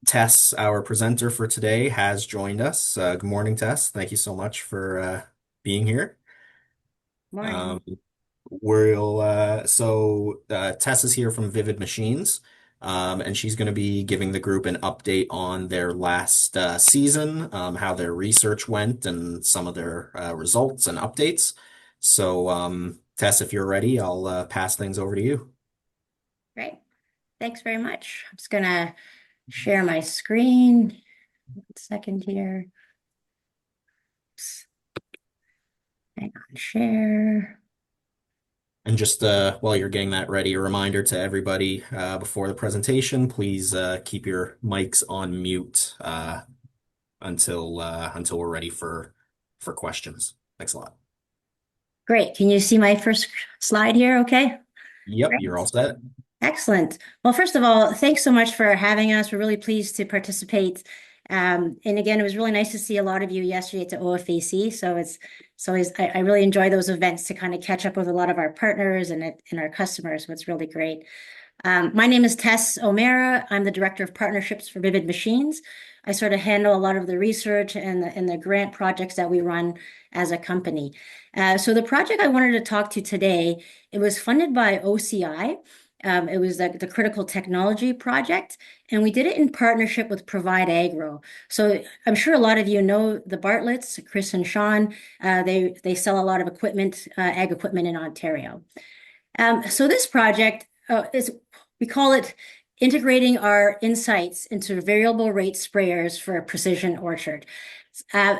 Tess, our presenter for today, has joined us. Good morning, Tess. Thank you so much for being here. Morning. Um, Tess is here from Vivid Machines, and she's going to be giving the group an update on their last season, how their research went, and some of their results and updates. Tess, if you're ready, I'll pass things over to you. Great. Thanks very much. I'm just gonna share my screen. 1 second here. Oops. Hang on, share. And just while you're getting that ready, a reminder to everybody before the presentation, please keep your mics on mute until we're ready for questions. Thanks a lot. Great. Can you see my first slide here? Okay. Yep, Great. you're all set. Excellent. Well, first of all, thanks so much for having us. We're really pleased to participate. And again, it was really nice to see a lot of you yesterday at the OFAC. I really enjoy those events to kind of catch up with a lot of our partners and our customers. So it's really great. My name is Tess O'Mara. I'm the Director of Partnerships for Vivid Machines. I sort of handle a lot of the research and the grant projects that we run as a company. So the project I wanted to talk to today, it was funded by OCI. It was the Critical Technology Project, and we did it in partnership with Provide Agro. So I'm sure a lot of you know the Bartletts, Chris and Sean. They sell a lot of equipment, ag equipment in Ontario. So this project is, we call it integrating our insights into variable rate sprayers for a precision orchard.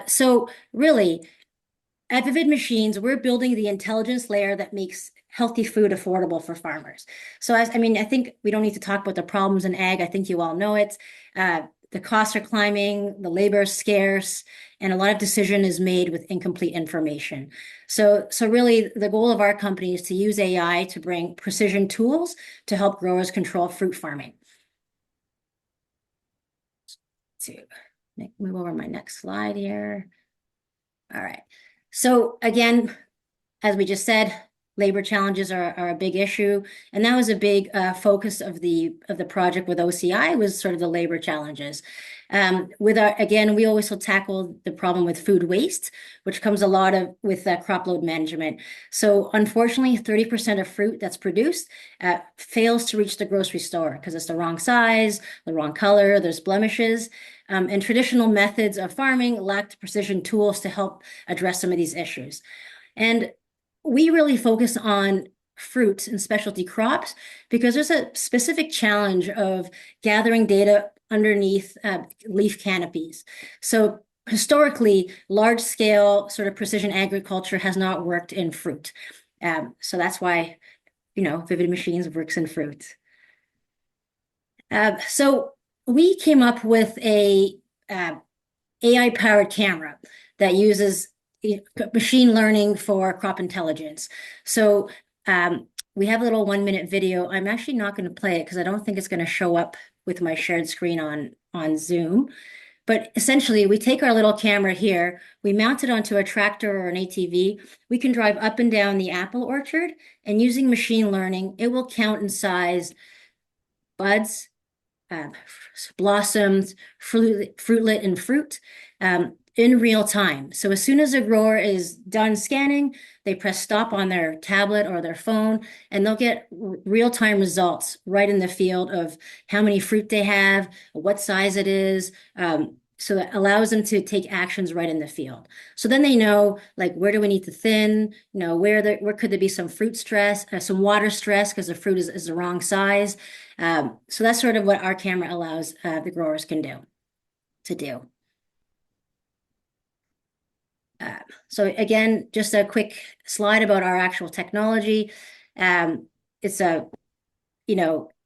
So really, at Vivid Machines, we're building the intelligence layer that makes healthy food affordable for farmers. I think we don't need to talk about the problems in ag. I think you all know it. The costs are climbing, the labor is scarce, and a lot of decision is made with incomplete information. So really, the goal of our company is to use AI to bring precision tools to help growers control fruit farming. To move over my next slide here. All right. So again, as we just said, labor challenges are a big issue, and that was a big focus of the project with OCI was sort of the labor challenges. We always will tackle the problem with food waste, which comes a lot of with crop load management. So unfortunately, 30% of fruit that's produced fails to reach the grocery store because it's the wrong size, the wrong color, there's blemishes. And traditional methods of farming lack the precision tools to help address some of these issues. And we really focus on fruit and specialty crops because there's a specific challenge of gathering data underneath leaf canopies. So historically, large scale sort of precision agriculture has not worked in fruit. So that's why, Vivid Machines works in fruit. So we came up with a AI-powered camera that uses machine learning for crop intelligence. So we have a little 1 minute video. I'm actually not going to play it because I don't think it's going to show up with my shared screen on Zoom. But essentially, we take our little camera here, we mount it onto a tractor or an ATV. We can drive up and down the apple orchard, and using machine learning, it will count and size buds, uh, blossoms, fruitlet, and fruit in real time. So as soon as a grower is done scanning, they press stop on their tablet or their phone, and they'll get real-time results right in the field of how many fruit they have, what size it is. So that allows them to take actions right in the field. So then they know, like, where do we need to thin? Where could there be some fruit stress, some water stress because the fruit is the wrong size. So that's sort of what our camera allows the growers can do. Uh, so again, just a quick slide about our actual technology. Um, it's a,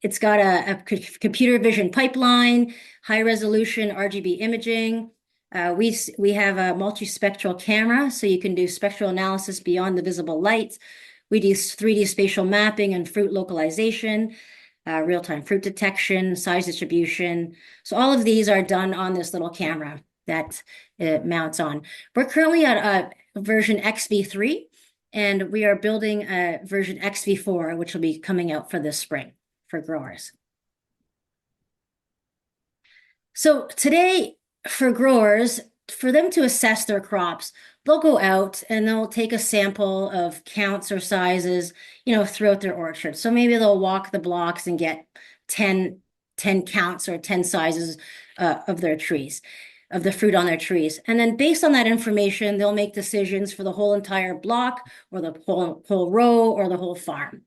it's got a computer vision pipeline, high resolution RGB imaging. We have a multispectral camera, so you can do spectral analysis beyond the visible light. We do 3D spatial mapping and fruit localization, real-time fruit detection, size distribution. So all of these are done on this little camera that it mounts on. We're currently at version XV3, and we are building a version XV4, which will be coming out for this spring for growers. So today, for growers, for them to assess their crops, they'll go out and they'll take a sample of counts or sizes, throughout their orchard. So maybe they'll walk the blocks and get 10, 10 counts or 10 sizes of their trees, of the fruit on their trees. And then based on that information, they'll make decisions for the whole entire block or the whole row or the whole farm.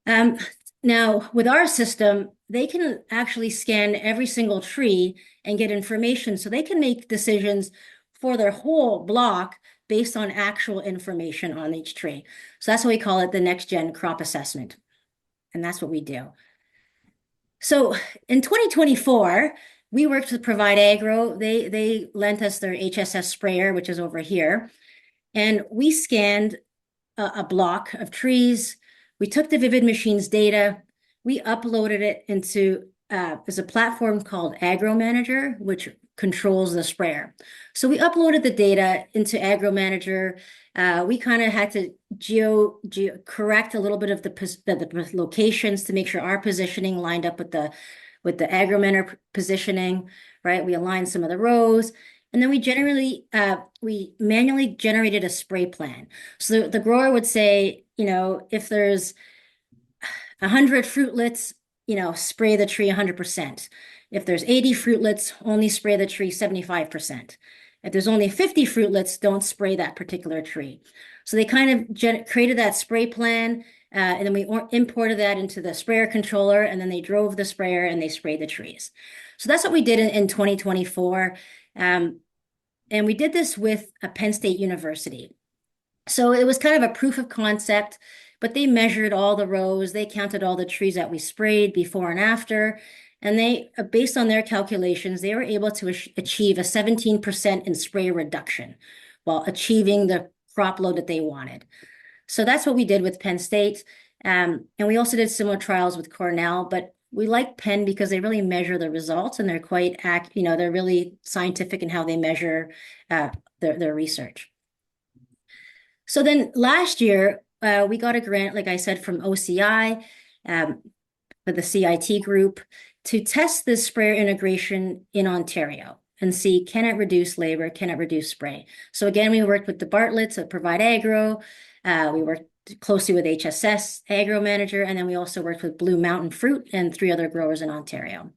Um, Now, with our system, they can actually scan every single tree and get information so they can make decisions for their whole block based on actual information on each tree. So that's why we call it the next gen crop assessment. And that's what we do. So in 2024, we worked with Provide Agro. They lent us their HSS sprayer, which is over here. And we scanned a block of trees. We took the Vivid Machines data, we uploaded it into there's a platform called Agro Manager, which controls the sprayer. So we uploaded the data into Agro Manager. We kind of had to geo correct a little bit of the locations to make sure our positioning lined up with the Agro Manager positioning, right? We aligned some of the rows. And then we manually generated a spray plan. So the grower would say, if there's 100 fruitlets, spray the tree 100%. If there's 80 fruitlets, only spray the tree 75%. If there's only 50 fruitlets, don't spray that particular tree. So they kind of created that spray plan, and then we imported that into the sprayer controller, and then they drove the sprayer and they sprayed the trees. So that's what we did in 2024. And we did this with a Penn State University. So it was kind of a proof of concept, but they measured all the rows, they counted all the trees that we sprayed before and after, and they, based on their calculations, they were able to achieve a 17% in spray reduction while achieving the crop load that they wanted. So that's what we did with Penn State. And we also did similar trials with Cornell, but we like Penn because they really measure the results and they're they're really scientific in how they measure their research. So then last year, we got a grant, like I said, from OCI, for the CIT group to test this sprayer integration in Ontario and see, can it reduce labor? Can it reduce spray? So again, we worked with the Bartletts at Provide Agro. We worked closely with HSS Agro Manager, and then we also worked with Blue Mountain Fruit and 3 other growers in Ontario.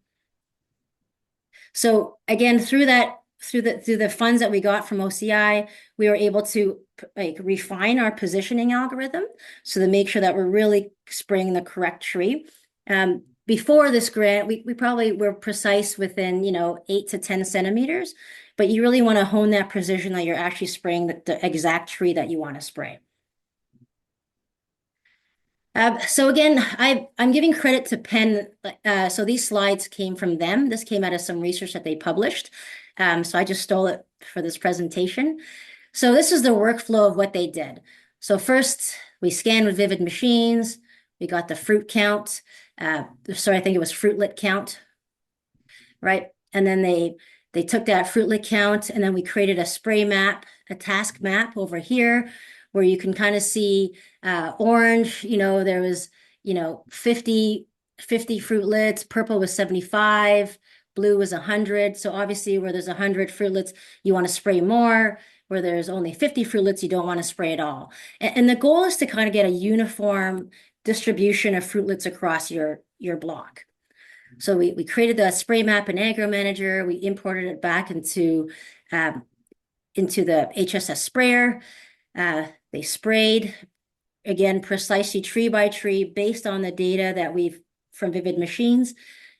So again, through the funds that we got from OCI, we were able to refine our positioning algorithm so to make sure that we're really spraying the correct tree. Before this grant, we probably were precise within 8 to 10 centimeters, but you really want to hone that precision that you're actually spraying the exact tree that you want to spray. So again, I'm giving credit to Penn. So these slides came from them. This came out of some research that they published. So I just stole it for this presentation. So this is the workflow of what they did. So first, we scanned with Vivid Machines. We got the fruit count. So I think it was fruitlet count, right? And then they took that fruitlet count, and then we created a spray map, a task map over here, where you can kind of see orange, there was, 50 fruitlets, purple was 75, blue was 100. So obviously where there's 100 fruitlets, you want to spray more. Where there's only 50 fruitlets, you don't want to spray at all. And the goal is to kind of get a uniform distribution of fruitlets across your block. So we created the spray map in Agro Manager. We imported it back into the HSS sprayer. They sprayed, again, precisely tree by tree based on the data that we've from Vivid Machines.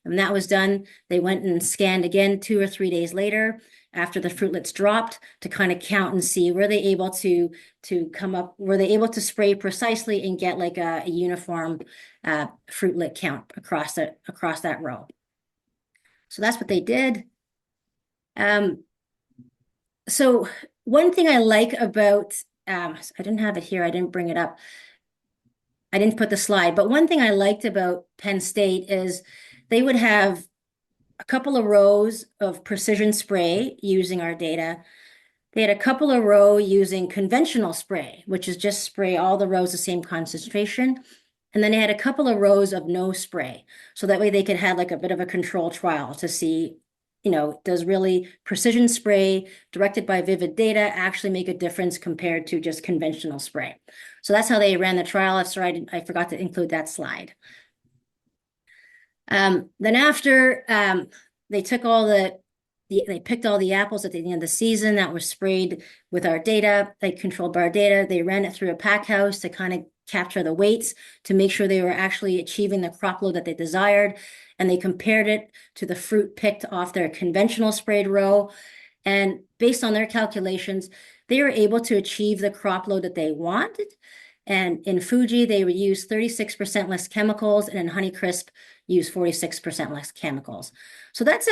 And that was done. They went and scanned again 2 or 3 days later after the fruitlets dropped to kind of count and see, were they able to spray precisely and get like a uniform fruitlet count across that row. So that's what they did. So one thing I like about, I didn't have it here, I didn't bring it up. I didn't put the slide, but one thing I liked about Penn State is they would have a couple of rows of precision spray using our data. They had a couple of rows using conventional spray, which is just spray all the rows the same concentration. And then they had a couple of rows of no spray. So that way they could have like a bit of a control trial to see does really precision spray directed by Vivid data actually make a difference compared to just conventional spray? So that's how they ran the trial. I'm sorry, I forgot to include that slide. Then after they took all they picked all the apples at the end of the season that were sprayed with our data. They controlled our data. They ran it through a pack house to kind of capture the weights to make sure they were actually achieving the crop load that they desired. And they compared it to the fruit picked off their conventional sprayed row. And based on their calculations, they were able to achieve the crop load that they wanted. And in Fuji, they would use 36% less chemicals, and in Honeycrisp, use 46% less chemicals. So that's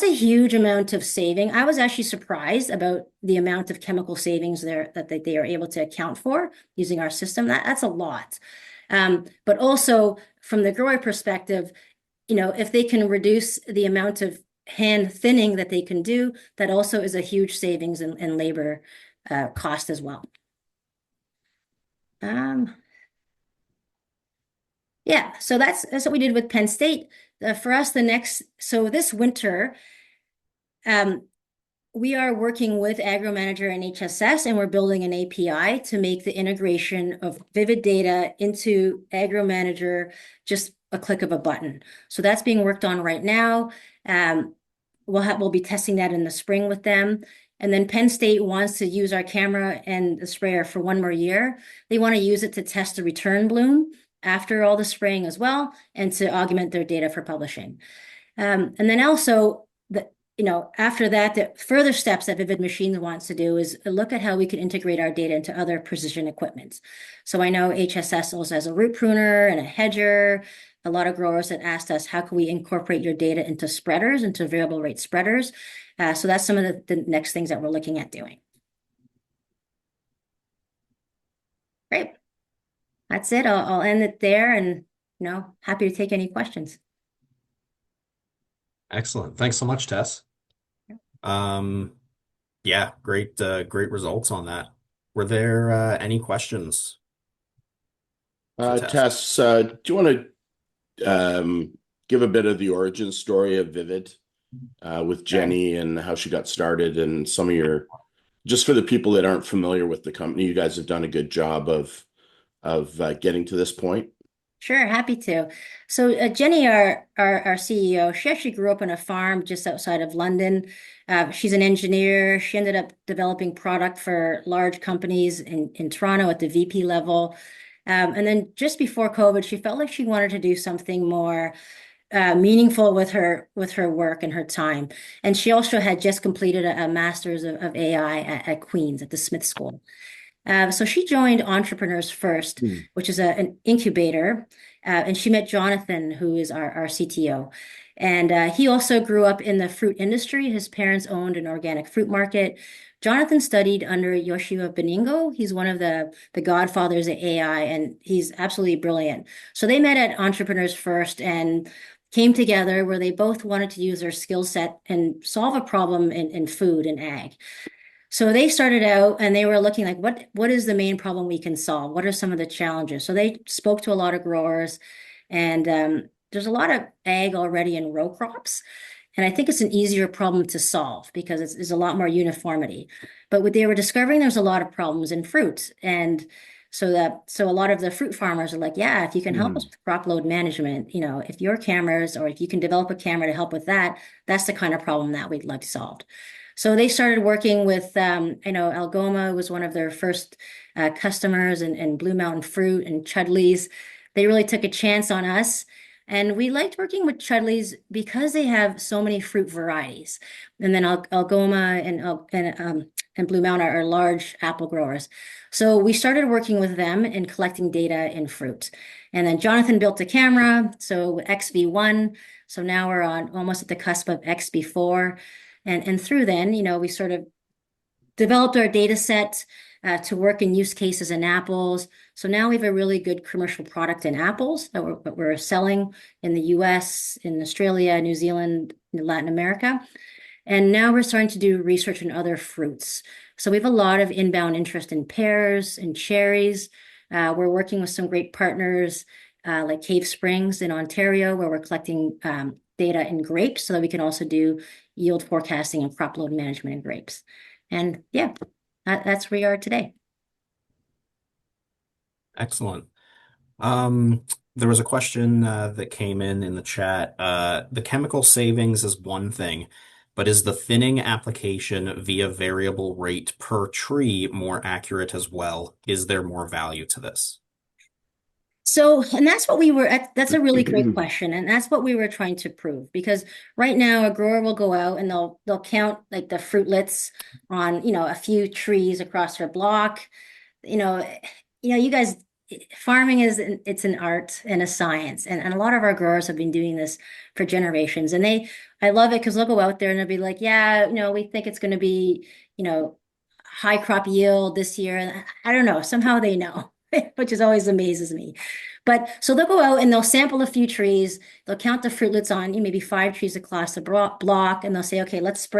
a huge amount of saving. I was actually surprised about the amount of chemical savings there that they are able to account for using our system. That's a lot. But also from the grower perspective, if they can reduce the amount of hand thinning that they can do, that also is a huge savings in labor cost as well. Yeah, so that's what we did with Penn State. For us, so this winter, we are working with AgriManager and HSS, and we're building an API to make the integration of Vivid data into AgriManager just a click of a button. So that's being worked on right now. We'll be testing that in the spring with them. And then Penn State wants to use our camera and the sprayer for one more year. They want to use it to test the return bloom after all the spraying as well, and to augment their data for publishing. And then also, after that, the further steps that Vivid Machines wants to do is look at how we can integrate our data into other precision equipment. So I know HSS also has a root pruner and a hedger. A lot of growers that asked us, how can we incorporate your data into spreaders, into variable rate spreaders? So that's some of the next things that we're looking at doing. Great. That's it. I'll end it there, and happy to take any questions. Excellent. Thanks so much, Tess. Yeah, great results on that. Were there any questions for Tess? Tess, do you want to give a bit of the origin story of Vivid with Jenny and how she got started, and some of just for the people that aren't familiar with the company, you guys have done a good job of getting to this point. Sure, happy to. So Jenny, our CEO, she actually grew up on a farm just outside of London. She's an engineer. She ended up developing product for large companies in Toronto at the VP level. And then just before COVID, she felt like she wanted to do something more meaningful with her work and her time. And she also had just completed a master's of AI at Queen's at the Smith School. So she joined Entrepreneurs First, which is an incubator, and she met Jonathan, who is our CTO. And he also grew up in the fruit industry. His parents owned an organic fruit market. Jonathan studied under Yoshua Beningo. He's one of the godfathers of AI, and he's absolutely brilliant. So they met at Entrepreneurs First and came together where they both wanted to use their skill set and solve a problem in food and ag. So they started out and they were looking like, what is the main problem we can solve? What are some of the challenges? So they spoke to a lot of growers, and there's a lot of ag already in row crops. And I think it's an easier problem to solve because there's a lot more uniformity. But what they were discovering, there's a lot of problems in fruit. And so a lot of the fruit farmers are like, yeah, if you can help us with crop load management, if your cameras, or if you can develop a camera to help with that, that's the kind of problem that we'd love solved. So they started working with, Algoma was one of their first customers, and Blue Mountain Fruit and Chudley's. They really took a chance on us. And we liked working with Chudley's because they have so many fruit varieties. And then Algoma and Blue Mountain are large apple growers. So we started working with them and collecting data in fruit. And then Jonathan built a camera, so XV1. So now we're almost at the cusp of XV4. And through then, we sort of developed our data set to work in use cases in apples. So now we have a really good commercial product in apples that we're selling in the US, in Australia, New Zealand, Latin America. And now we're starting to do research in other fruits. So we have a lot of inbound interest in pears and cherries. We're working with some great partners like Cave Springs in Ontario, where we're collecting data in grapes so that we can also do yield forecasting and crop load management in grapes. And yeah, that's where we are today. Excellent. There was a question that came in the chat. The chemical savings is one thing, but is the thinning application via variable rate per tree more accurate as well? Is there more value to this? So, and that's what we were at. That's a really great question. And that's what we were trying to prove because right now a grower will go out and they'll count like the fruitlets on, a few trees across their block. You know, you guys, farming it's an art and a science. And a lot of our growers have been doing this for generations. And I love it because they'll go out there and they'll be like, yeah, we think it's going to be, high crop yield this year. And I don't know, somehow they know. Which is always amazes me. But so they'll go out and they'll sample a few trees. They'll count the fruitlets on maybe 5 trees across the block, and they'll say, okay, let's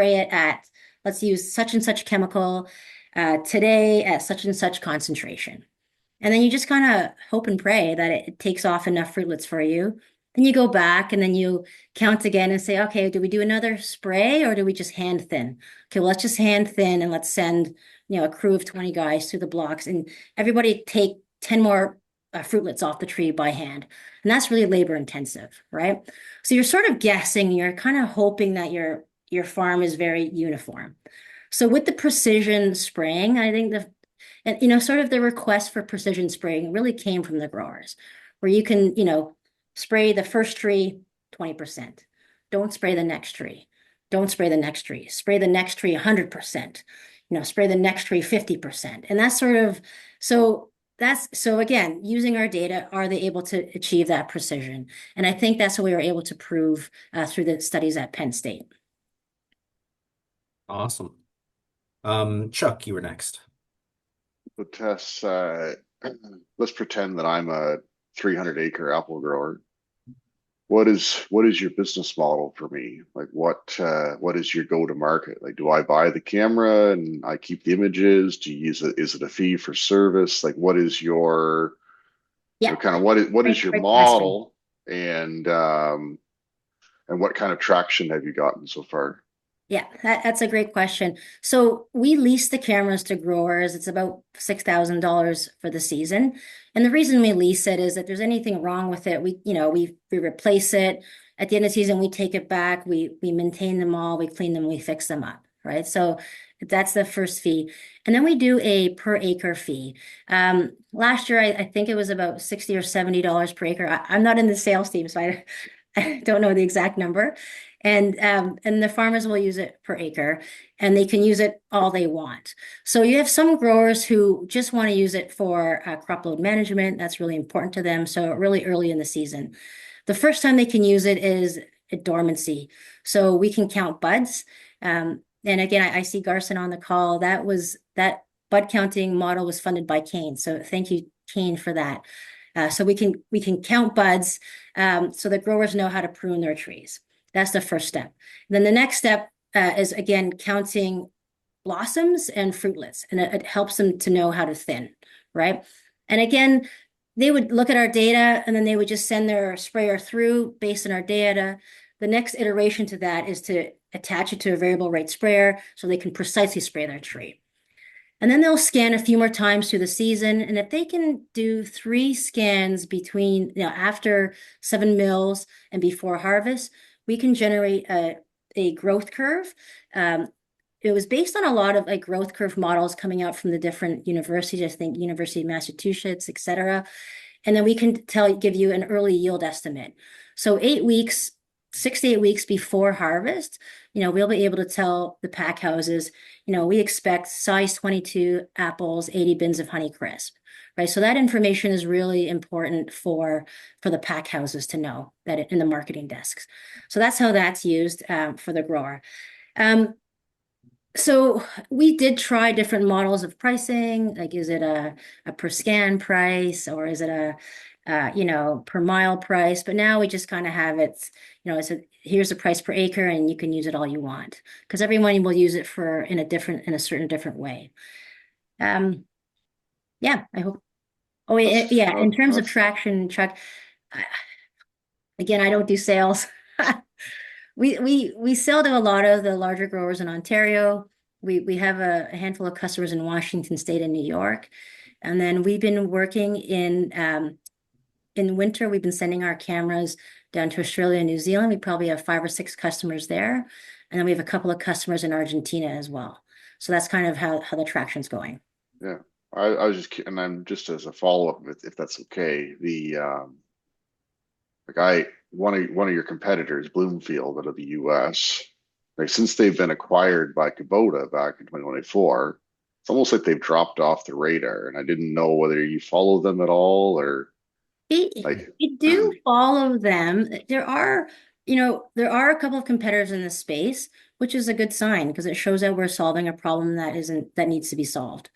use such and such chemical today at such and such concentration. And then you just kind of hope and pray that it takes off enough fruitlets for you. Then you go back and then you count again and say, okay, do we do another spray or do we just hand thin? Okay, well, let's just hand thin and let's send, a crew of 20 guys through the blocks and everybody take 10 more fruitlets off the tree by hand. And that's really labor intensive, right? So you're sort of guessing, you're kind of hoping that your farm is very uniform. So with the precision spraying, I think sort of the request for precision spraying really came from the growers, where you can, spray the first tree 20%. Don't spray the next tree. Don't spray the next tree. Spray the next tree 100%. Spray the next tree 50%. And that's sort of so again, using our data, are they able to achieve that precision? And I think that's what we were able to prove through the studies at Penn State. Awesome. Chuck, you were next. So Tess, let's pretend that I'm a 300-acre apple grower. What is your business model for me? Like what is your go-to-market? Like, do I buy the camera and I keep the images? Do you use it? Is it a fee for service? Like, what is your Yeah, kind of what is great, your great question. model and what kind of traction have you gotten so far? Yeah, that's a great question. So we lease the cameras to growers. It's about $6,000 for the season. And the reason we lease it is that there's anything wrong with it, we replace it. At the end of the season, we take it back, we maintain them all, we clean them, we fix them up, right? So that's the first fee. And then we do a per acre fee. Last year, I think it was about $60 or $70 per acre. I'm not in the sales team, so I don't know the exact number. And the farmers will use it per acre and they can use it all they want. So you have some growers who just want to use it for crop load management. That's really important to them. So really early in the season. The first time they can use it is at dormancy. So we can count buds. And again, I see Garson on the call. That bud counting model was funded by Kane. So thank you, Kane, for that. So we can count buds so that growers know how to prune their trees. That's the first step. And then the next step is, again, counting blossoms and fruitlets, and it helps them to know how to thin, right? And again, they would look at our data, and then they would just send their sprayer through based on our data. The next iteration to that is to attach it to a variable rate sprayer so they can precisely spray their tree. And then they'll scan a few more times through the season. And if they can do 3 scans between, after 7 mils and before harvest, we can generate a growth curve. It was based on a lot of growth curve models coming out from the different universities, I think University of Massachusetts, et cetera. And then we can give you an early yield estimate. So 8 weeks, 6 to 8 weeks before harvest, we'll be able to tell the pack houses, we expect size 22 apples, 80 bins of Honeycrisp, right? So that information is really important for the pack houses to know that in the marketing desks. So that's how that's used for the grower. So we did try different models of pricing. Like, is it a per scan price or is it a per mile price? But now we just kind of have it, here's the price per acre and you can use it all you want because everyone will use it in a certain different way. Yeah, I hope. Oh, yeah. In terms of traction, Chuck, again, I don't do sales. we sell to a lot of the larger growers in Ontario. We have a handful of customers in Washington State and New York. And then we've been working in winter, we've been sending our cameras down to Australia and New Zealand. We probably have 5 or 6 customers there. And then we have a couple of customers in Argentina as well. So that's kind of how the traction's going. Yeah. I was and I'm just as a follow-up, if that's okay, one of your competitors, Bloomfield out of the US, like since they've been acquired by Kubota back in 2024, it's almost like they've dropped off the radar. And I didn't know whether you follow them at all or like, We do follow them. There are a couple of competitors in this space, which is a good sign because it shows that we're solving a problem that needs to be solved.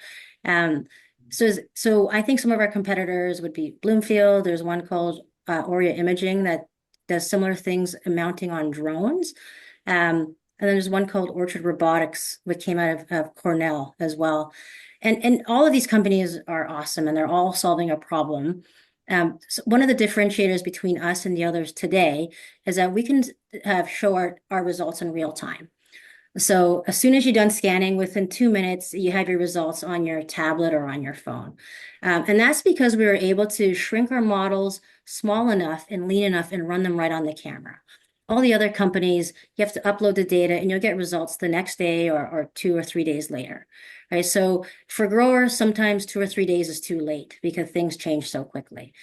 Um, so I think some of our competitors would be Bloomfield. There's one called Aurea Imaging that does similar things mounting on drones. And then there's one called Orchard Robotics, which came out of Cornell as well. And all of these companies are awesome and they're all solving a problem. So one of the differentiators between us and the others today is that we can show our results in real time. So as soon as you're done scanning, within 2 minutes, you have your results on your tablet or on your phone. And that's because we were able to shrink our models small enough and lean enough and run them right on the camera. All the other companies, you have to upload the data and you'll get results the next day or 2 or 3 days later. Right. So for growers, sometimes 2 or 3 days is too late because things change so quickly.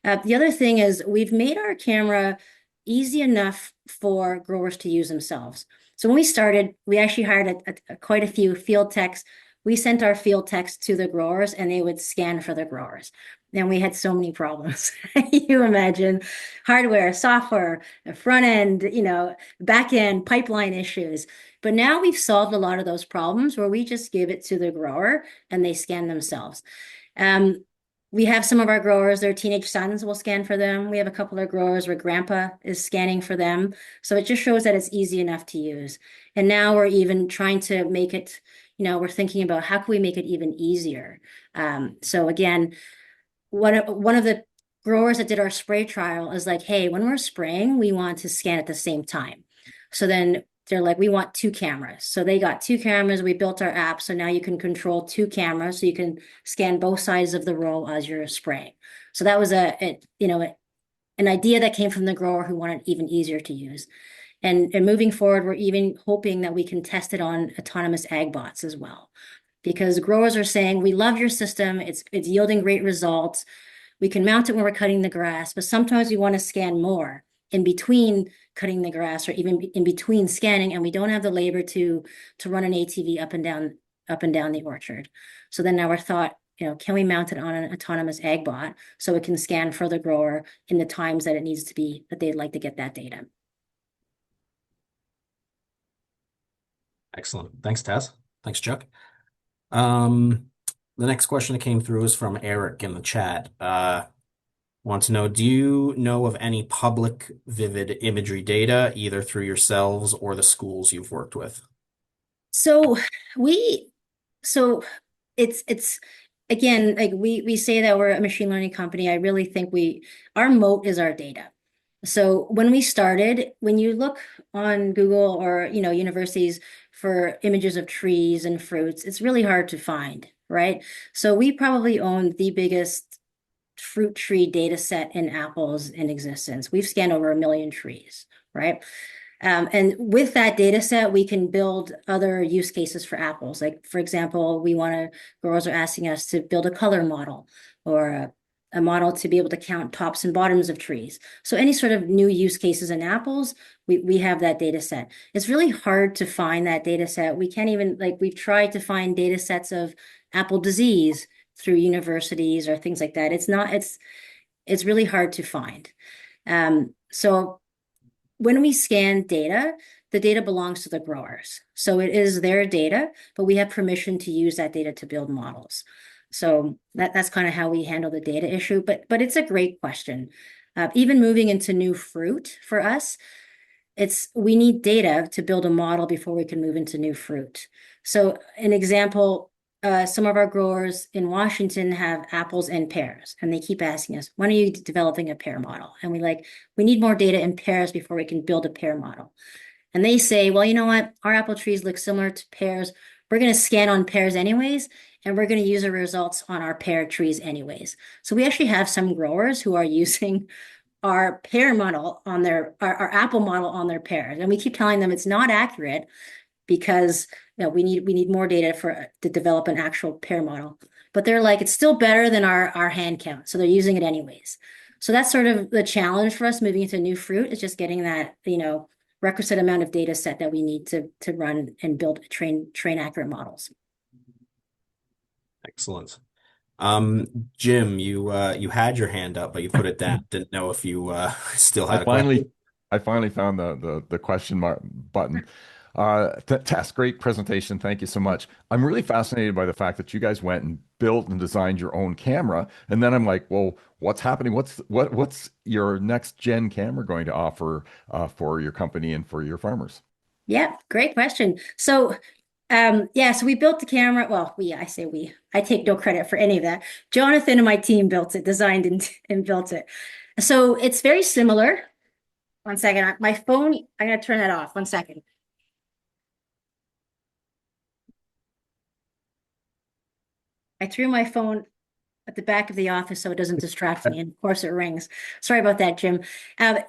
The other thing is we've made our camera easy enough for growers to use themselves. So when we started, we actually hired quite a few field techs. We sent our field techs to the growers and they would scan for the growers. And we had so many problems. You imagine hardware, software, front end, back end, pipeline issues. But now we've solved a lot of those problems where we just give it to the grower and they scan themselves. We have some of our growers, their teenage sons will scan for them. We have a couple of growers where grandpa is scanning for them. So it just shows that it's easy enough to use. And now we're even trying to make it, we're thinking about how can we make it even easier. So again, one of the growers that did our spray trial is like, hey, when we're spraying, we want to scan at the same time. So then they're like, we want 2 cameras. So they got 2 cameras. We built our app. So now you can control 2 cameras. So you can scan both sides of the row as you're spraying. So that was an idea that came from the grower who wanted it even easier to use. And moving forward, we're even hoping that we can test it on autonomous ag bots as well. Because growers are saying, we love your system. It's yielding great results. We can mount it when we're cutting the grass, but sometimes we want to scan more in between cutting the grass or even in between scanning, and we don't have the labor to run an ATV up and down the orchard. So then our thought, can we mount it on an autonomous ag bot so it can scan for the grower in the times that it needs to be, that they'd like to get that data. Excellent. Thanks, Tess. Thanks, Chuck. The next question that came through is from Eric in the chat. Wants to know, do you know of any public vivid imagery data, either through yourselves or the schools you've worked with? So it's again, like we say that we're a machine learning company. I really think our moat is our data. So when we started, when you look on Google or, universities for images of trees and fruits, it's really hard to find, right? So we probably own the biggest fruit tree data set in apples in existence. We've scanned over 1 million trees, right? And with that data set, we can build other use cases for apples. Like, for example, growers are asking us to build a color model or a model to be able to count tops and bottoms of trees. So any sort of new use cases in apples, we have that data set. It's really hard to find that data set. We can't even, we've tried to find data sets of apple disease through universities or things like that. It's really hard to find. So when we scan data, the data belongs to the growers. So it is their data, but we have permission to use that data to build models. So that's kind of how we handle the data issue. But it's a great question. Even moving into new fruit for us, we need data to build a model before we can move into new fruit. So an example, some of our growers in Washington have apples and pears, and they keep asking us, when are you developing a pear model? And we need more data in pears before we can build a pear model. and they say, well, you know what? Our apple trees look similar to pears. We're going to scan on pears anyways, and we're going to use our results on our pear trees anyways. So we actually have some growers who are using our pear model on our apple model on their pears. And we keep telling them it's not accurate because we need more data to develop an actual pear model. But they're like, it's still better than our hand count. So they're using it anyways. So that's sort of the challenge for us moving into new fruit, is just getting that, requisite amount of data set that we need to run and build train accurate models. Excellent. Jim, you had your hand up, but you put it down. Didn't know if you still I had a question. finally found the question mark button. Tess, great presentation. Thank you so much. I'm really fascinated by the fact that you guys went and built and designed your own camera. And then I'm like, well, what's happening? What's your next gen camera going to offer for your company and for your farmers? Yeah, great question. So so we built the camera. Well, I say we. I take no credit for any of that. Jonathan and my team built it, designed and built it. So it's very similar. One second. My phone, I'm going to turn that off. One second. I threw my phone at the back of the office so it doesn't distract me. And of course it rings. Sorry about that, Jim.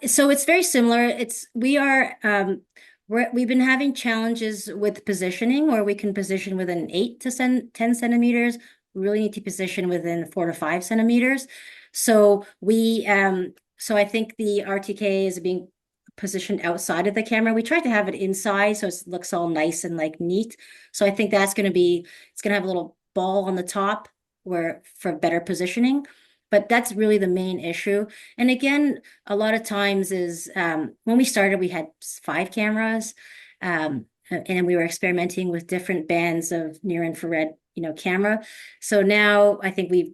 So it's very similar. We've been having challenges with positioning, where we can position within 8 to 10 centimeters. We really need to position within 4 to 5 centimeters. So I think the RTK is being positioned outside of the camera. We tried to have it inside so it looks all nice and like neat. So I think it's going to have a little ball on the top for better positioning. But that's really the main issue. And again, a lot of times is when we started, we had 5 cameras, and we were experimenting with different bands of near infrared, camera. So now I think we've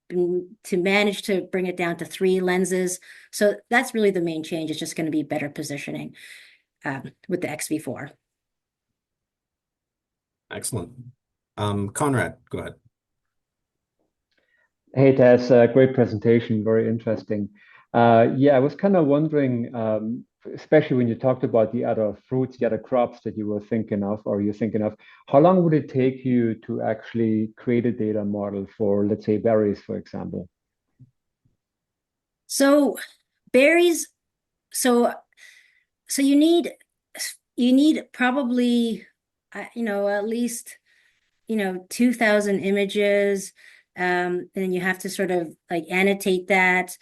been to manage to bring it down to 3 lenses. So that's really the main change. It's just going to be better positioning with the XV4. Excellent. Conrad, go ahead. Hey, Tess, great presentation, very interesting. I was kind of wondering, especially when you talked about the other fruits, the other crops that you were thinking of, or you're thinking of, how long would it take you to actually create a data model for, let's say, berries, for example? So berries, so you need probably, at least, 2,000 images. And then you have to sort of like annotate that.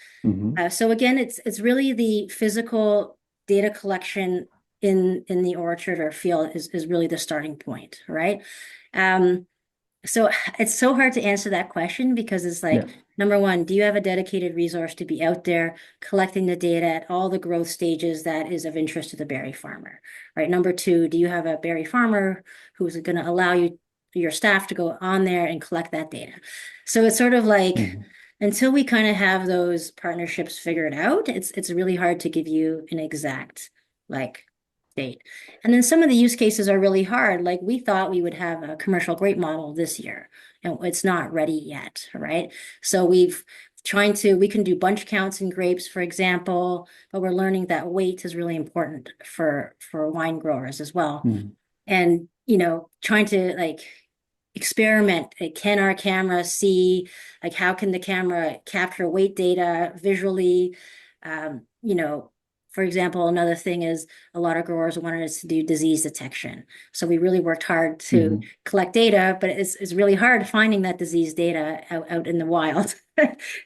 So again, it's really the physical data collection in the orchard or field is really the starting point, right? So it's so hard to answer that question because it's like, number one, do you have a dedicated resource to be out there collecting the data at all the growth stages that is of interest to the berry farmer, right? Number two, do you have a berry farmer who's going to allow your staff to go on there and collect that data? So it's sort of like, until we kind of have those partnerships figured out, it's really hard to give you an exact date. And then some of the use cases are really hard. Like we thought we would have a commercial grape model this year, and it's not ready yet, right? So we can do bunch counts in grapes, for example, but we're learning that weight is really important for wine growers as well. And, trying to experiment. Can our camera see, how can the camera capture weight data visually? For example, another thing is a lot of growers wanted us to do disease detection. So we really worked hard to collect data, but it's really hard finding that disease data out in the wild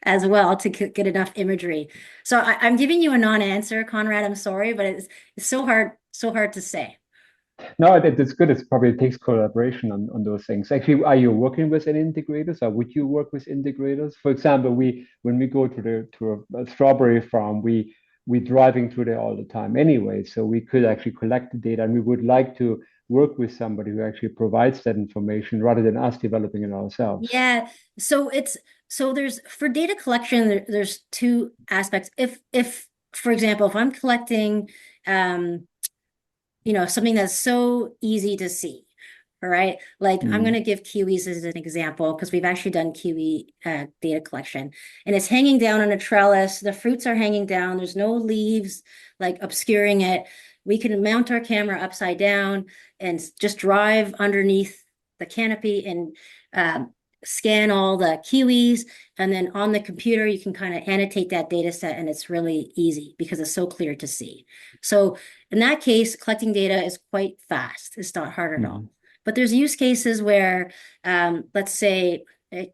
as well to get enough imagery. So I'm giving you a non-answer, Conrad. I'm sorry, but it's so hard to say. No, that's good. It probably takes collaboration on those things. Actually, are you working with any integrators, or would you work with integrators? For example, when we go to a strawberry farm, we're driving through there all the time anyway, so we could actually collect the data, and we would like to work with somebody who actually provides that information rather than us developing it ourselves. Yeah. So there's for data collection, there's 2 aspects. If for example, if I'm collecting something that's so easy to see. All right. I'm going to give kiwis as an example because we've actually done kiwi data collection, and it's hanging down on a trellis. The fruits are hanging down. There's no leaves obscuring it. we can mount our camera upside down and just drive underneath the canopy and scan all the kiwis. And then on the computer, you can kind of annotate that data set, and it's really easy because it's so clear to see. So in that case, collecting data is quite fast. It's not hard at all. But there's use cases where, let's say,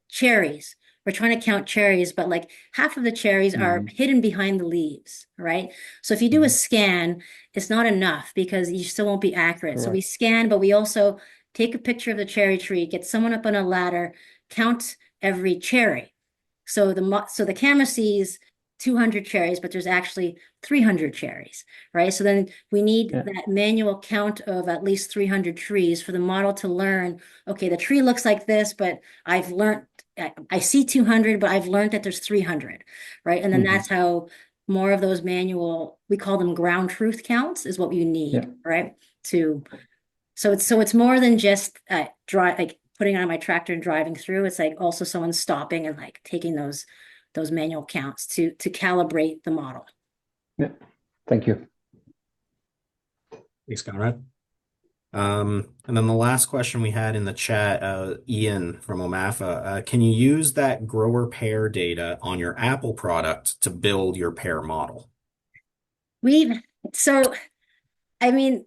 cherries. We're trying to count cherries, but like half of the cherries are hidden behind the leaves, right? So if you do a scan, it's not enough because you still won't be accurate. So we scan, but we also take a picture of the cherry tree, get someone up on a ladder, count every cherry. So the camera sees 200 cherries, but there's actually 300 cherries, right? So then we need that manual count of at least 300 trees for the model to learn, okay, the tree looks like this, but I've learned, I see 200, but I've learned that there's 300, right? And then that's how more of those manual, we call them ground truth counts, is what you need, right? So it's more than just like putting on my tractor and driving through. It's like also someone stopping and like taking those manual counts to calibrate the model. Yeah, thank you. Thanks, Conrad. And then the last question we had in the chat, Ian from OMAFA, can you use that grower pair data on your Apple product to build your pair model? I mean,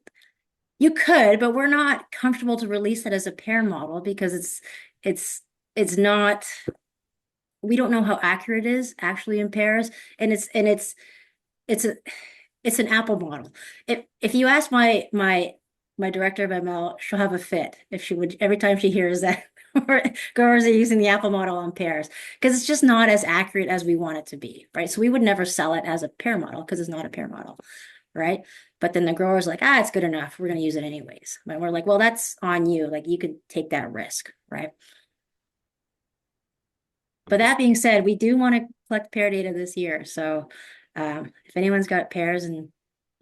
you could, but we're not comfortable to release it as a pair model because it's not, we don't know how accurate it is actually in pairs, and it's an Apple model. If you ask my director of ML, she'll have a fit if she would every time she hears that growers are using the Apple model on pairs, because it's just not as accurate as we want it to be, right? So we would never sell it as a pair model because it's not a pair model, right? But then the grower's like, it's good enough. We're going to use it anyways. And we're like, well, that's on you. Like you could take that risk, right? But that being said, we do want to collect pair data this year. So if anyone's got pairs in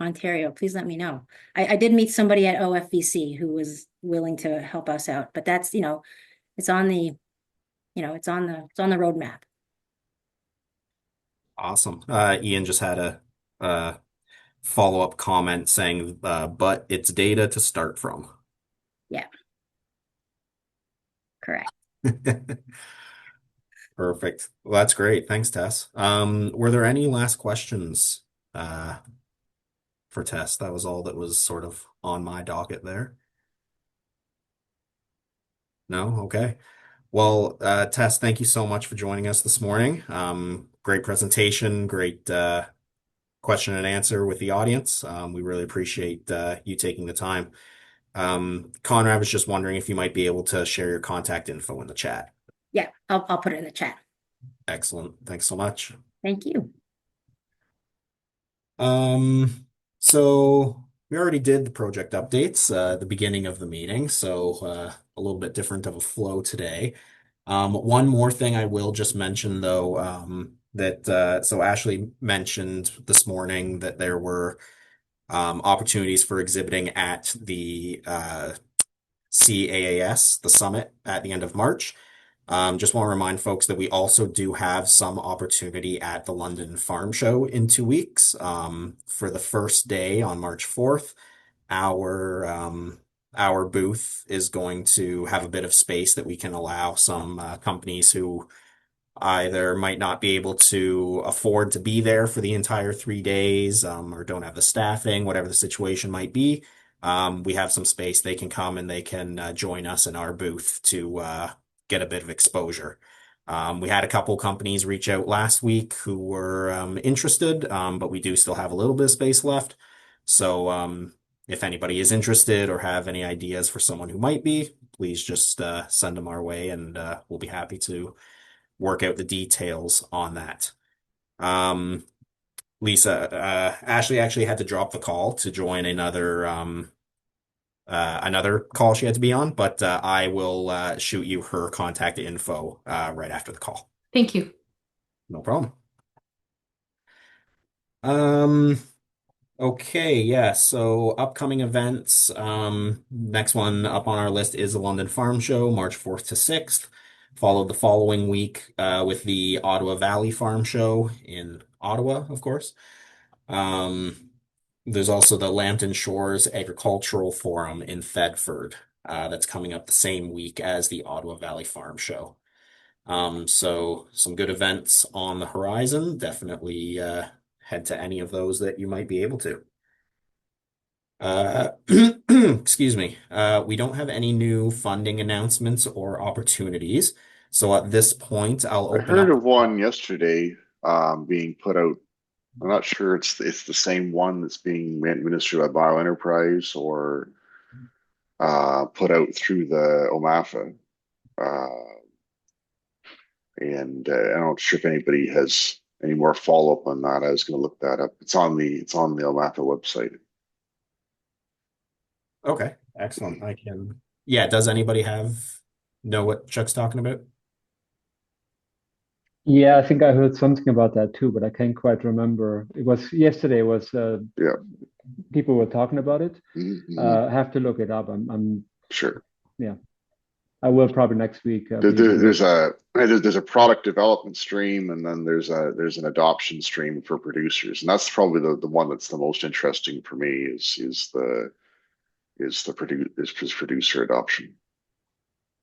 Ontario, please let me know. I did meet somebody at OFVC who was willing to help us out, but that's, it's on the, it's on the roadmap. Awesome. Ian just had a follow-up comment saying, but it's data to start from. Yeah. Correct. Perfect. Well, that's great. Thanks, Tess. Were there any last questions for Tess? That was all that was sort of on my docket there. No? Okay. Well, Tess, thank you so much for joining us this morning. Great presentation, great question and answer with the audience. We really appreciate you taking the time. Conrad was just wondering if you might be able to share your contact info in the chat. Yeah, I'll put it in the chat. Excellent. Thanks so much. Thank you. So we already did the project updates at the beginning of the meeting, so a little bit different of a flow today. One more thing I will just mention though, so Ashley mentioned this morning that there were opportunities for exhibiting at the CAAS, the summit at the end of March. Just want to remind folks that we also do have some opportunity at the London Farm Show in 2 weeks. For the first day on March 4th, our booth is going to have a bit of space that we can allow some companies who either might not be able to afford to be there for the entire 3 days, or don't have the staffing, whatever the situation might be. We have some space. They can come and they can join us in our booth to get a bit of exposure. We had a couple companies reach out last week who were interested, but we do still have a little bit of space left. So if anybody is interested or have any ideas for someone who might be, please just send them our way, and we'll be happy to work out the details on that. Lisa, Ashley actually had to drop the call to join another call she had to be on, but I will shoot you her contact info right after the call. Thank you. No problem. Okay, yeah, so upcoming events. Next one up on our list is the London Farm Show, March 4th to 6th. Followed the following week with the Ottawa Valley Farm Show in Ottawa, of course. There's also the Lambton Shores Agricultural Forum in Thetford, that's coming up the same week as the Ottawa Valley Farm Show. So some good events on the horizon. Definitely head to any of those that you might be able to. Uh, excuse me. We don't have any new funding announcements or opportunities. So at this point, I'll I open heard up. of one yesterday being put out. I'm not sure it's the same one that's being administered by BioEnterprise or put out through the OMAFA. And I'm not sure if anybody has any more follow up on that. I was going to look that up. It's on the OMAFA website. Okay, excellent. Yeah, does anybody know what Chuck's talking about? Yeah, I think I heard something about that too, but I can't quite remember. It was yesterday was Yeah. people were talking about it. Mm-hmm. I have to look it up. I'm Sure. yeah. I will probably next week There, be able there- to look. there's a product development stream, and then there's an adoption stream for producers, and that's probably the one that's the most interesting for me is producer adoption.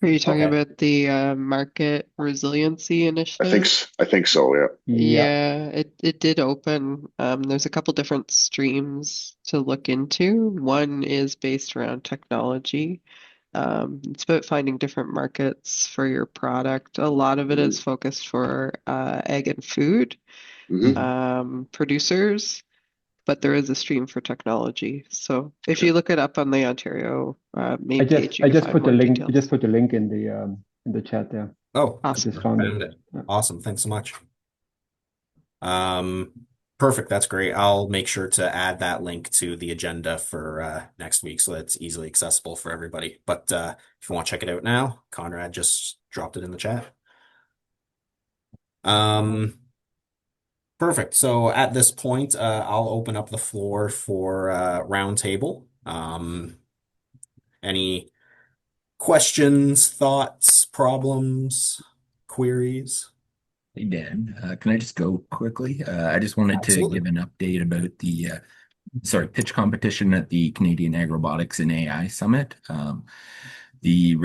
Are you talking Okay. about the market resiliency initiative? I think so. Yeah. Yeah. Yeah, it did open. There's a couple different streams to look into. One is based around technology. It's about finding different markets for your product. A lot of it is focused for egg and food Mm-hmm. producers, but there is a stream for technology. So if you look it up on the Ontario main page, you I can just find put the more link. I details. just put the link in the chat there. Oh, I just Awesome. found it. found it. Yeah. Awesome. Thanks so much. Um, Perfect. That's great. I'll make sure to add that link to the agenda for next week so that it's easily accessible for everybody. But if you want to check it out now, Conrad just dropped it in the chat. Um, Perfect. So at this point, I'll open up the floor for roundtable. Any questions, thoughts, problems, queries? Hey Dan, can I just go quickly? I just wanted to Absolutely. give an update about the pitch competition at the Canadian AgRobotics and AI Summit. The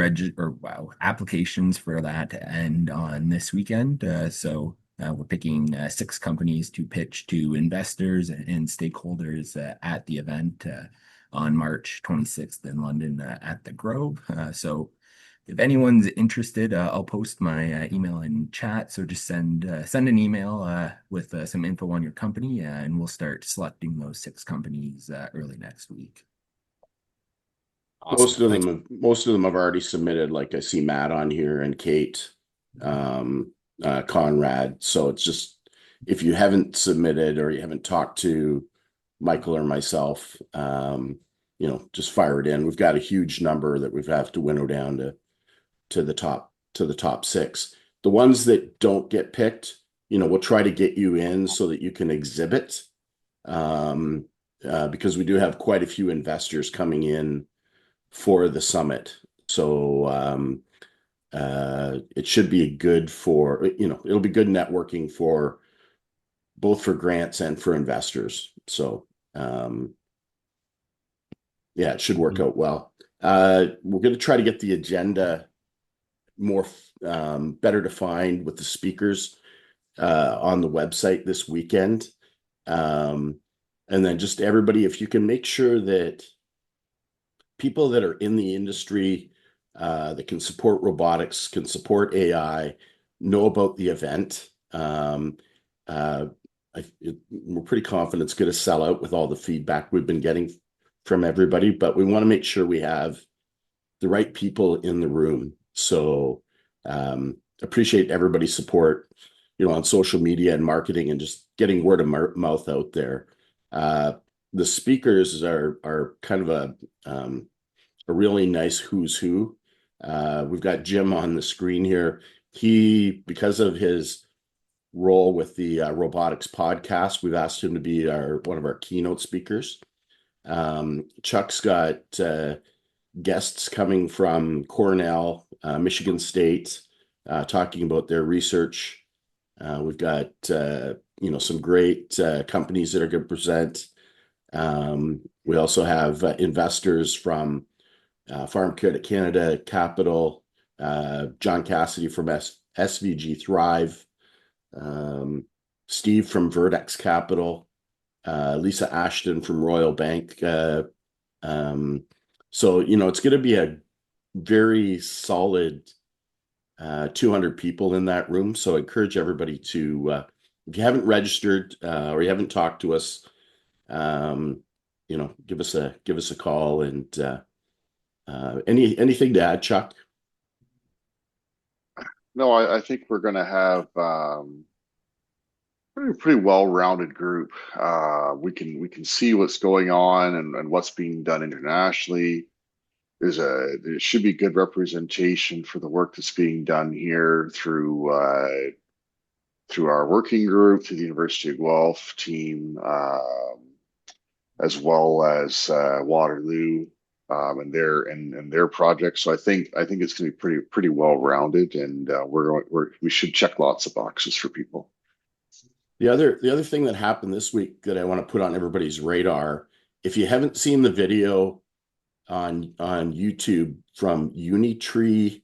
applications for that end on this weekend. We're picking 6 companies to pitch to investors and stakeholders at the event on March 26th in London at the Grove. If anyone's interested, I'll post my email in chat. So just send an email with some info on your company, and we'll start selecting those 6 companies early next week. Awesome. Thanks. Most of them have already submitted. Like I see Matt on here and Kate, Conrad. So it's just if you haven't submitted or you haven't talked to Michael or myself, just fire it in. We've got a huge number that we've have to winnow down to the top 6. The ones that don't get picked, we'll try to get you in so that you can exhibit, because we do have quite a few investors coming in for the summit. So it should be good it'll be good networking for both for grants and for investors. So yeah, it should work out well. We're going to try to get the agenda more better defined with the speakers on the website this weekend. And then just everybody, if you can make sure that people that are in the industry that can support robotics, can support AI, know about the event. We're pretty confident it's going to sell out with all the feedback we've been getting from everybody, but we want to make sure we have the right people in the room. So appreciate everybody's support, on social media and marketing and just getting word of mouth out there. The speakers are kind of a really nice who's who. We've got Jim on the screen here. He, because of his role with the robotics podcast, we've asked him to be one of our keynote speakers. Chuck's got guests coming from Cornell, Michigan State, talking about their research. We've got some great companies that are going to present. We also have investors from Farm Credit Canada, Capital, John Cassidy from SVG Thrive, Steve from Vertex Capital, Lisa Ashton from Royal Bank. So, it's going to be a very solid 200 people in that room. So I encourage everybody to, if you haven't registered or you haven't talked to us, give us a call. And anything to add, Chuck? No, I think we're going to have pretty well-rounded group. We can see what's going on and what's being done internationally. There should be good representation for the work that's being done here through our working group, through the University of Guelph team, as well as Waterloo and their projects. So I think it's going to be pretty well-rounded, and we should check lots of boxes for people. The other thing that happened this week that I want to put on everybody's radar, if you haven't seen the video on YouTube from Unitree,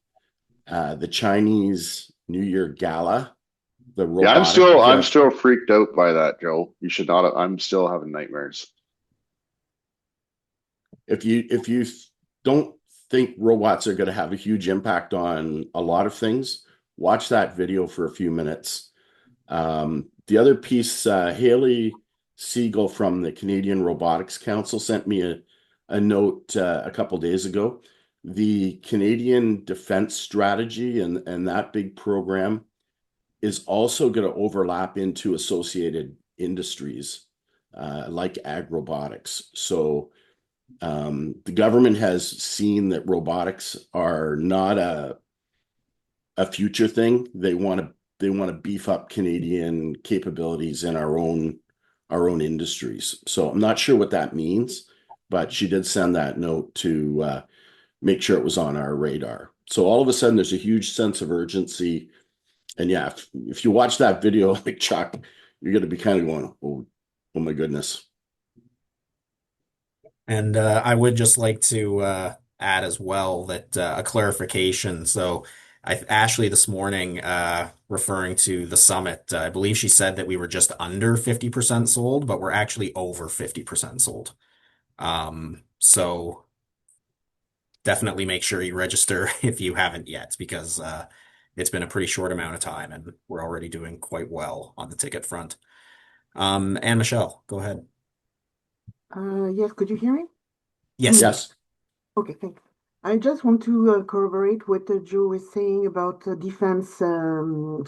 the Chinese New Year Gala, the Yeah, robotic. I'm still freaked out by that, Joe. You should not. I'm still having nightmares. If you don't think robots are going to have a huge impact on a lot of things, watch that video for a few minutes. The other piece, Haley Siegel from the Canadian Robotics Council sent me a note a couple days ago. The Canadian Defense Strategy and that big program is also going to overlap into associated industries like AgRobotics. So the government has seen that robotics are not a future thing. They want to beef up Canadian capabilities in our own industries. So I'm not sure what that means, but she did send that note to make sure it was on our radar. So all of a sudden, there's a huge sense of urgency. And yeah, if you watch that video, like Chuck, you're going to be kind of going, oh my goodness. And I would just like to add as well that a clarification. So Ashley this morning, referring to the summit, I believe she said that we were just under 50% sold, but we're actually over 50% sold. So definitely make sure you register if you haven't yet, because it's been a pretty short amount of time and we're already doing quite well on the ticket front. And Michelle, go ahead. Yes, could you hear me? Yes. Yes. Okay, thanks. I just want to corroborate what Joe was saying about defense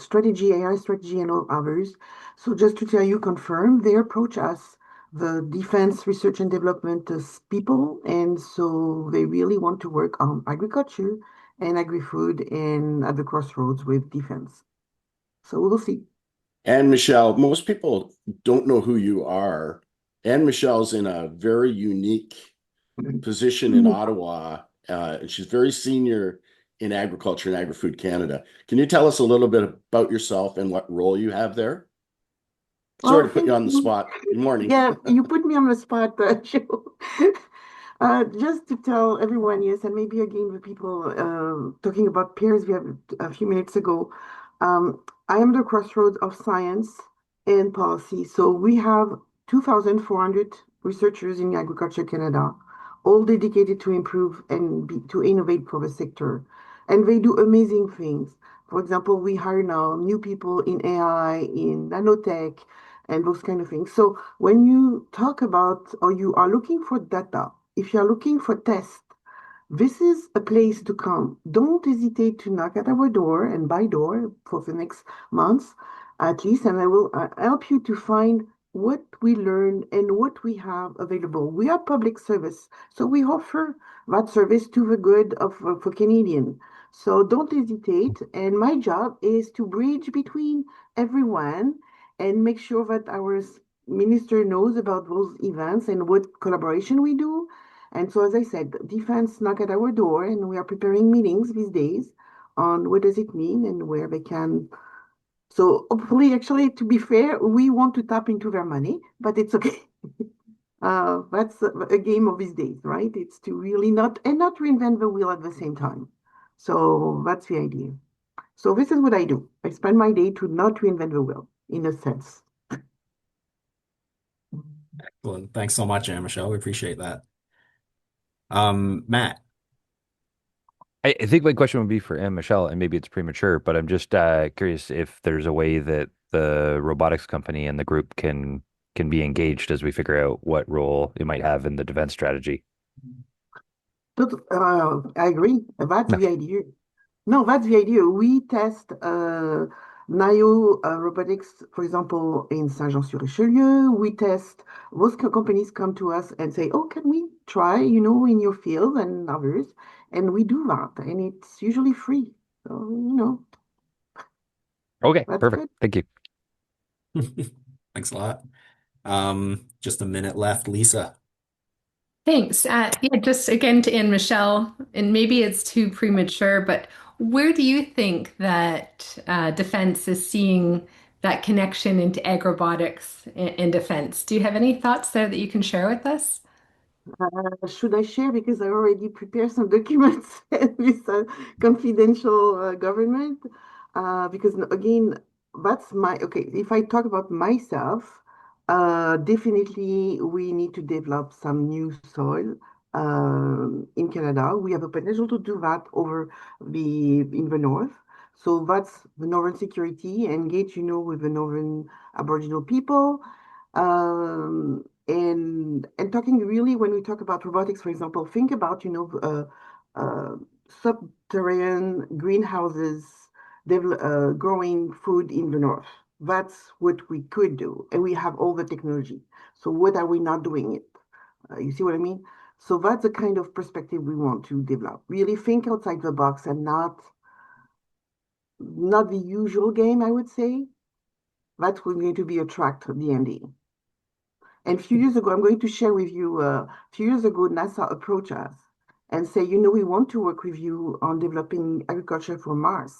strategy, AI strategy, and all others. So just to tell you, confirm, they approach us, the defense research and development people, and so they really want to work on agriculture and agri-food and at the crossroads with defense. So we'll see. And Michelle, most people don't know who you are. And Michelle's in a very unique position in Ottawa. And she's very senior in agriculture and agri-food Canada. Can you tell us a little bit about yourself and what role you have there? Sorry to put you on the spot. Good morning. Yeah, you put me on the spot, Joe. Just to tell everyone, yes, and maybe again the people talking about peers we have a few minutes ago. I am the crossroads of science and policy. So we have 2,400 researchers in Agriculture Canada, all dedicated to improve and to innovate for the sector. And they do amazing things. For example, we hire now new people in AI, in nanotech, and those kind of things. So when you talk about or you are looking for data, if you are looking for tests, this is a place to come. Don't hesitate to knock at our door and by door for the next months at least, and I will help you to find what we learned and what we have available. We are public service, so we offer that service to the good of for Canadian. So don't hesitate. And my job is to bridge between everyone and make sure that our minister knows about those events and what collaboration we do. And so, as I said, defense knock at our door, and we are preparing meetings these days on what does it mean and where they can. So hopefully, actually, to be fair, we want to tap into their money, but it's okay. That's a game of these days, right? It's to really not reinvent the wheel at the same time. So that's the idea. So this is what I do. I spend my day to not reinvent the wheel, in a sense. Well, thanks so much, Anne Michelle. We appreciate that. Matt. I think my question would be for Anne Michelle, and maybe it's premature, but I'm just curious if there's a way that the robotics company and the group can be engaged as we figure out what role it might have in the defense strategy. I agree. That's No. the idea. No, that's the idea. We test NIO robotics, for example, in Saint-Jean-sur-Richelieu. We test, those companies come to us and say, oh, can we try, in your field and others? And we do that. And it's usually free. So, Okay, that's perfect. good. Thank you. Thanks a lot. Just a minute left. Lisa. Thanks. Yeah, just again to Anne Michelle, and maybe it's too premature, but where do you think that defense is seeing that connection into agrobotics and defense? Do you have any thoughts there that you can share with us? Should I share? Because I already prepared some documents with confidential government. Because again, that's okay. If I talk about myself, definitely we need to develop some new soil in Canada. We have a potential to do that in the north. So that's the northern security, engage, with the northern Aboriginal people. And talking really, when we talk about robotics, for example, think about, subterranean greenhouses growing food in the north. That's what we could do, and we have all the technology. So what are we not doing it? You see what I mean? So that's the kind of perspective we want to develop. Really think outside the box and not the usual game, I would say. That's what's going to be attract the MD. And a few years ago, I'm going to share with you, a few years ago, NASA approached us and say, we want to work with you on developing agriculture for Mars.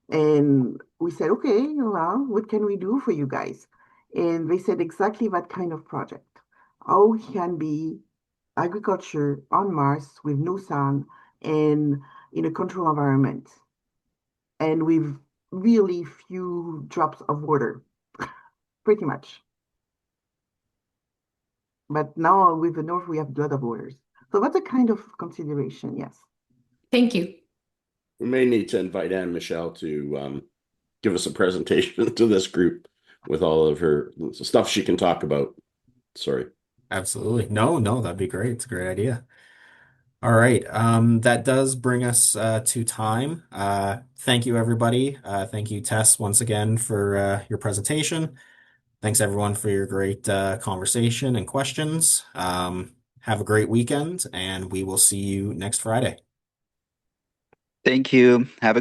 And we said, okay, well, what can we do for you guys? And they said exactly that kind of project. How can be agriculture on Mars with no sun and in a controlled environment and with really few drops of water, pretty much. But now with the north, we have a lot of waters. So that's a kind of consideration, yes. Thank you. We may need to invite Anne Michelle to give us a presentation to this group with all of her stuff she can talk about. Sorry. Absolutely. No, that'd be great. It's a great idea. All right. That does bring us to time. Thank you, everybody. Thank you, Tess, once again for your presentation. Thanks, everyone, for your great conversation and questions. Have a great weekend, and we will see you next Friday. Thank you. Have a